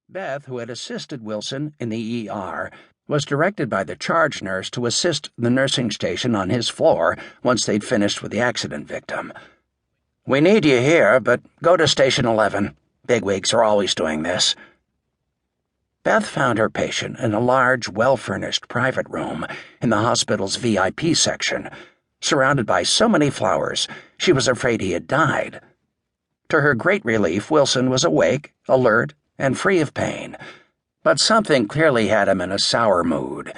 Beth, who had assisted Wilson in the ER, was directed by the charge nurse to assist the nursing station on his floor once they'd finished with the accident victim. "We need you here, but go to Station 11. Bigwigs are always doing this." Beth found her patient in a large, well-furnished private room in the hospital's VIP section, surrounded by so many flowers she was afraid he had died. To her great relief, Wilson was awake, alert, and free of pain, but something clearly had him in a sour mood.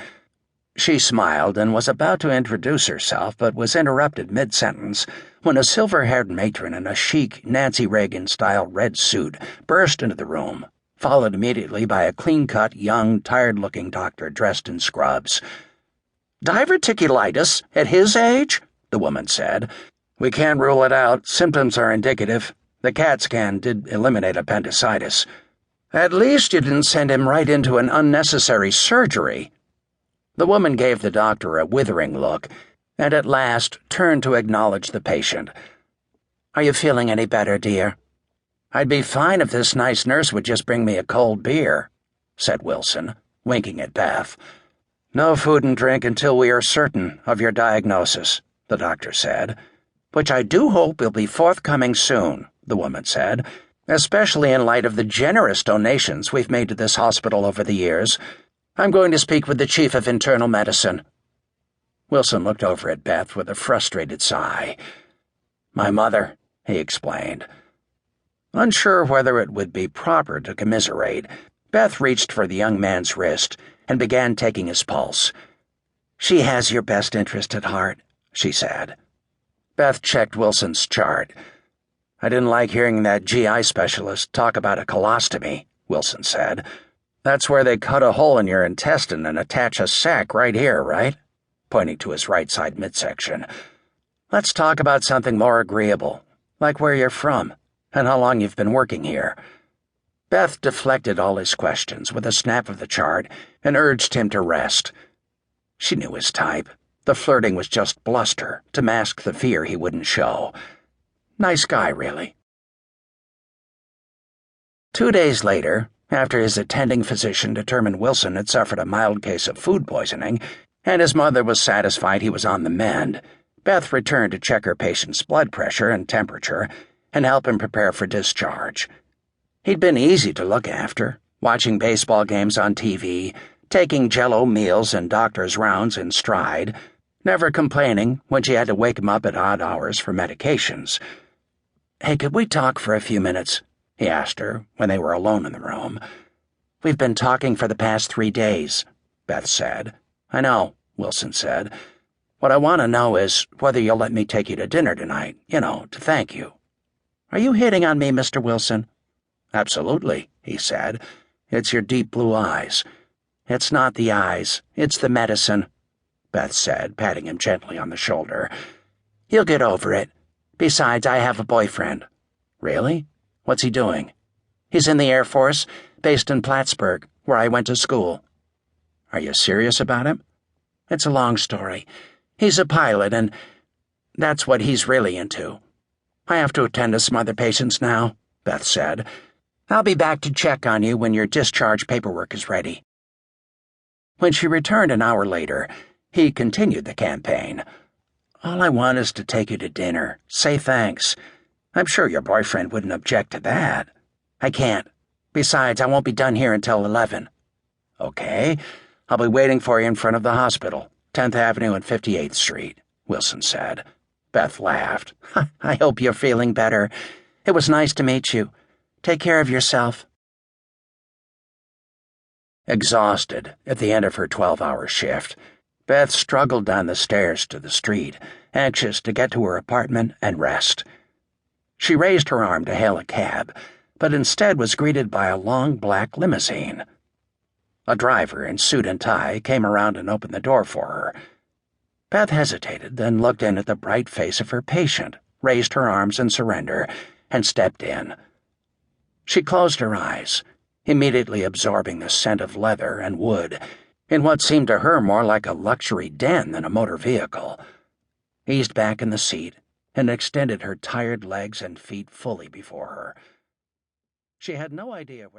She smiled and was about to introduce herself, but was interrupted mid-sentence when a silver-haired matron in a chic Nancy Reagan-style red suit burst into the room, followed immediately by a clean-cut, young, tired-looking doctor dressed in scrubs. "Diverticulitis at his age?" the woman said. "We can't rule it out. Symptoms are indicative. The CAT scan did eliminate appendicitis. At least you didn't send him right into an unnecessary surgery." The woman gave the doctor a withering look, and at last turned to acknowledge the patient. "Are you feeling any better, dear?" "I'd be fine if this nice nurse would just bring me a cold beer," said Wilson, winking at Beth. "No food and drink until we are certain of your diagnosis," the doctor said. "Which I do hope will be forthcoming soon," the woman said, "especially in light of the generous donations we've made to this hospital over the years. I'm going to speak with the chief of internal medicine." Wilson looked over at Beth with a frustrated sigh. "My mother," he explained. Unsure whether it would be proper to commiserate, Beth reached for the young man's wrist and began taking his pulse. "She has your best interest at heart," she said. Beth checked Wilson's chart. "I didn't like hearing that GI specialist talk about a colostomy," Wilson said. "That's where they cut a hole in your intestine and attach a sac right here, right?" pointing to his right side midsection. "Let's talk about something more agreeable, like where you're from and how long you've been working here." Beth deflected all his questions with a snap of the chart and urged him to rest. She knew his type. The flirting was just bluster to mask the fear he wouldn't show. Nice guy, really. 2 days later, after his attending physician determined Wilson had suffered a mild case of food poisoning, and his mother was satisfied he was on the mend, Beth returned to check her patient's blood pressure and temperature and help him prepare for discharge. He'd been easy to look after, watching baseball games on TV, taking Jell-O meals and doctor's rounds in stride, never complaining when she had to wake him up at odd hours for medications. "Hey, could we talk for a few minutes?" he asked her when they were alone in the room. "We've been talking for the past 3 days," Beth said. "I know," Wilson said. "What I want to know is whether you'll let me take you to dinner tonight, to thank you." "Are you hitting on me, Mr. Wilson?" "Absolutely," he said. "It's your deep blue eyes." "It's not the eyes, it's the medicine," Beth said, patting him gently on the shoulder. "You'll get over it. Besides, I have a boyfriend." "Really? What's he doing?" "He's in the Air Force, based in Plattsburgh, where I went to school." "Are you serious about him?" "It's a long story. He's a pilot, and that's what he's really into." "I have to attend to some other patients now," Beth said. "I'll be back to check on you when your discharge paperwork is ready." When she returned an hour later, he continued the campaign. "All I want is to take you to dinner. Say thanks. I'm sure your boyfriend wouldn't object to that." "I can't. Besides, I won't be done here until 11. "Okay. I'll be waiting for you in front of the hospital, 10th Avenue and 58th Street, Wilson said. Beth laughed. "I hope you're feeling better. It was nice to meet you. Take care of yourself." Exhausted at the end of her 12-hour shift, Beth struggled down the stairs to the street, anxious to get to her apartment and rest. She raised her arm to hail a cab, but instead was greeted by a long black limousine. A driver in suit and tie came around and opened the door for her. Beth hesitated, then looked in at the bright face of her patient, raised her arms in surrender, and stepped in. She closed her eyes, immediately absorbing the scent of leather and wood, in what seemed to her more like a luxury den than a motor vehicle, eased back in the seat, and extended her tired legs and feet fully before her. She had no idea whether